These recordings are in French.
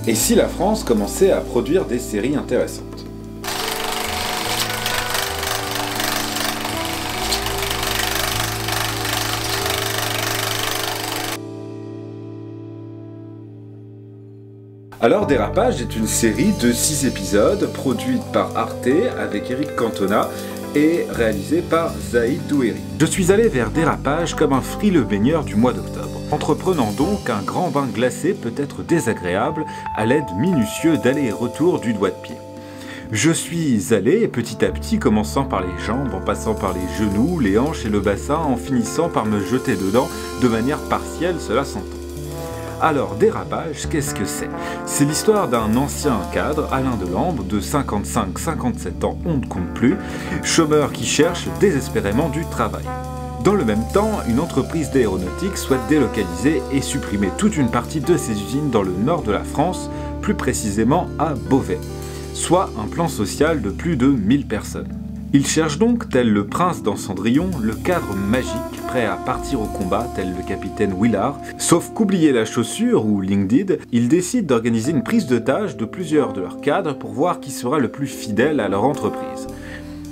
Et si la France commençait à produire des séries intéressantes? Alors Dérapage est une série de 6 épisodes produite par Arte avec Eric Cantona et réalisée par Zaïd Doueri. Je suis allé vers Dérapage comme un frileux baigneur du mois d'octobre, entreprenant donc un grand bain glacé peut être désagréable à l'aide minutieuse d'aller et retour du doigt de pied. Je suis allé petit à petit, commençant par les jambes, en passant par les genoux, les hanches et le bassin, en finissant par me jeter dedans de manière partielle, cela s'entend. Alors, Dérapage, qu'est-ce que c'est? C'est l'histoire d'un ancien cadre, Alain Delambre, de 55-57 ans, on ne compte plus, chômeur qui cherche désespérément du travail. Dans le même temps, une entreprise d'aéronautique souhaite délocaliser et supprimer toute une partie de ses usines dans le nord de la France, plus précisément à Beauvais, soit un plan social de plus de 1000 personnes. Il cherche donc, tel le prince dans Cendrillon, le cadre magique prêt à partir au combat, tel le capitaine Willard. Sauf qu'oublier la chaussure ou LinkedIn, ils décident d'organiser une prise de tâche de plusieurs de leurs cadres pour voir qui sera le plus fidèle à leur entreprise.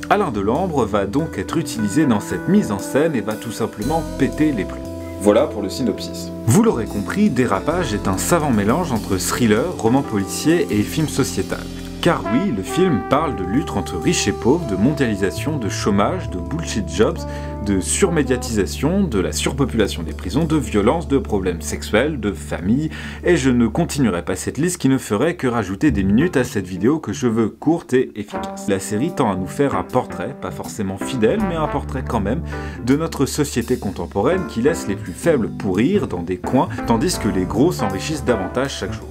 Alain Delambre va donc être utilisé dans cette mise en scène et va tout simplement péter les plombs. Voilà pour le synopsis. Vous l'aurez compris, Dérapage est un savant mélange entre thriller, roman policier et film sociétal. Car oui, le film parle de lutte entre riches et pauvres, de mondialisation, de chômage, de bullshit jobs, de surmédiatisation, de la surpopulation des prisons, de violence, de problèmes sexuels, de famille, et je ne continuerai pas cette liste qui ne ferait que rajouter des minutes à cette vidéo que je veux courte et efficace. La série tend à nous faire un portrait, pas forcément fidèle, mais un portrait quand même, de notre société contemporaine qui laisse les plus faibles pourrir dans des coins, tandis que les gros s'enrichissent davantage chaque jour.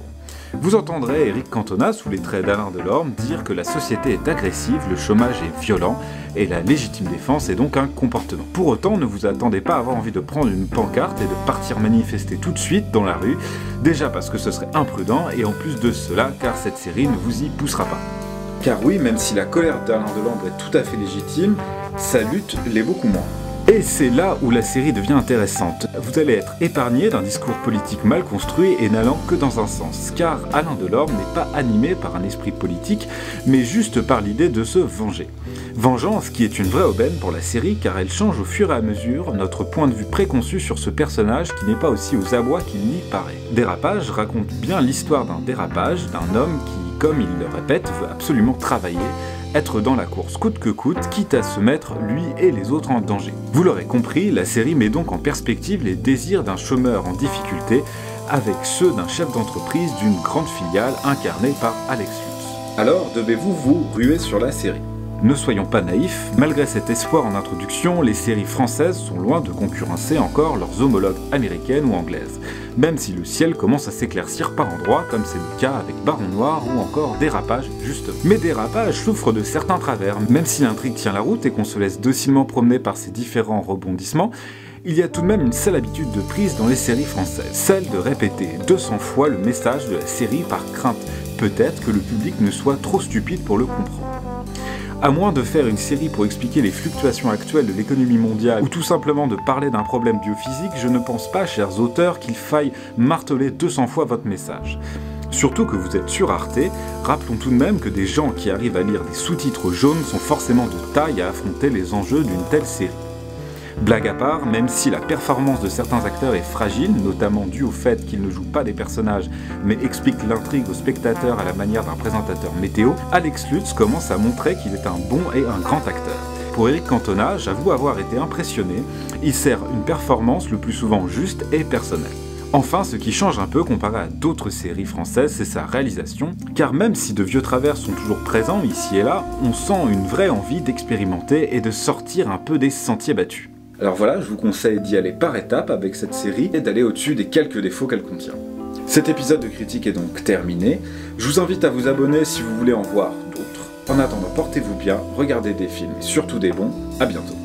Vous entendrez Eric Cantona, sous les traits d'Alain Delorme, dire que la société est agressive, le chômage est violent, et la légitime défense est donc un comportement. Pour autant, ne vous attendez pas à avoir envie de prendre une pancarte et de partir manifester tout de suite dans la rue, déjà parce que ce serait imprudent, et en plus de cela, car cette série ne vous y poussera pas. Car oui, même si la colère d'Alain Delorme est tout à fait légitime, sa lutte l'est beaucoup moins. Et c'est là où la série devient intéressante. Vous allez être épargné d'un discours politique mal construit et n'allant que dans un sens, car Alain Delorme n'est pas animé par un esprit politique, mais juste par l'idée de se venger. Vengeance qui est une vraie aubaine pour la série, car elle change au fur et à mesure notre point de vue préconçu sur ce personnage qui n'est pas aussi aux abois qu'il n'y paraît. Dérapage raconte bien l'histoire d'un dérapage, d'un homme qui, comme il le répète, veut absolument travailler, être dans la course coûte que coûte, quitte à se mettre lui et les autres en danger. Vous l'aurez compris, la série met donc en perspective les désirs d'un chômeur en difficulté avec ceux d'un chef d'entreprise d'une grande filiale incarnée par Alex Lutz. Alors devez-vous vous ruer sur la série? Ne soyons pas naïfs, malgré cet espoir en introduction, les séries françaises sont loin de concurrencer encore leurs homologues américaines ou anglaises, même si le ciel commence à s'éclaircir par endroits, comme c'est le cas avec Baron Noir ou encore Dérapage, justement. Mais Dérapage souffre de certains travers, même si l'intrigue tient la route et qu'on se laisse docilement promener par ses différents rebondissements, il y a tout de même une sale habitude de prise dans les séries françaises, celle de répéter 200 fois le message de la série par crainte, peut-être que le public ne soit trop stupide pour le comprendre. À moins de faire une série pour expliquer les fluctuations actuelles de l'économie mondiale ou tout simplement de parler d'un problème biophysique, je ne pense pas, chers auteurs, qu'il faille marteler 200 fois votre message. Surtout que vous êtes sur Arte, rappelons tout de même que des gens qui arrivent à lire des sous-titres jaunes sont forcément de taille à affronter les enjeux d'une telle série. Blague à part, même si la performance de certains acteurs est fragile, notamment due au fait qu'ils ne jouent pas des personnages mais expliquent l'intrigue aux spectateurs à la manière d'un présentateur météo, Alex Lutz commence à montrer qu'il est un bon et un grand acteur. Pour Eric Cantona, j'avoue avoir été impressionné, il sert une performance le plus souvent juste et personnelle. Enfin, ce qui change un peu comparé à d'autres séries françaises, c'est sa réalisation, car même si de vieux travers sont toujours présents ici et là, on sent une vraie envie d'expérimenter et de sortir un peu des sentiers battus. Alors voilà, je vous conseille d'y aller par étapes avec cette série et d'aller au-dessus des quelques défauts qu'elle contient. Cet épisode de critique est donc terminé. Je vous invite à vous abonner si vous voulez en voir d'autres. En attendant, portez-vous bien, regardez des films et surtout des bons. À bientôt.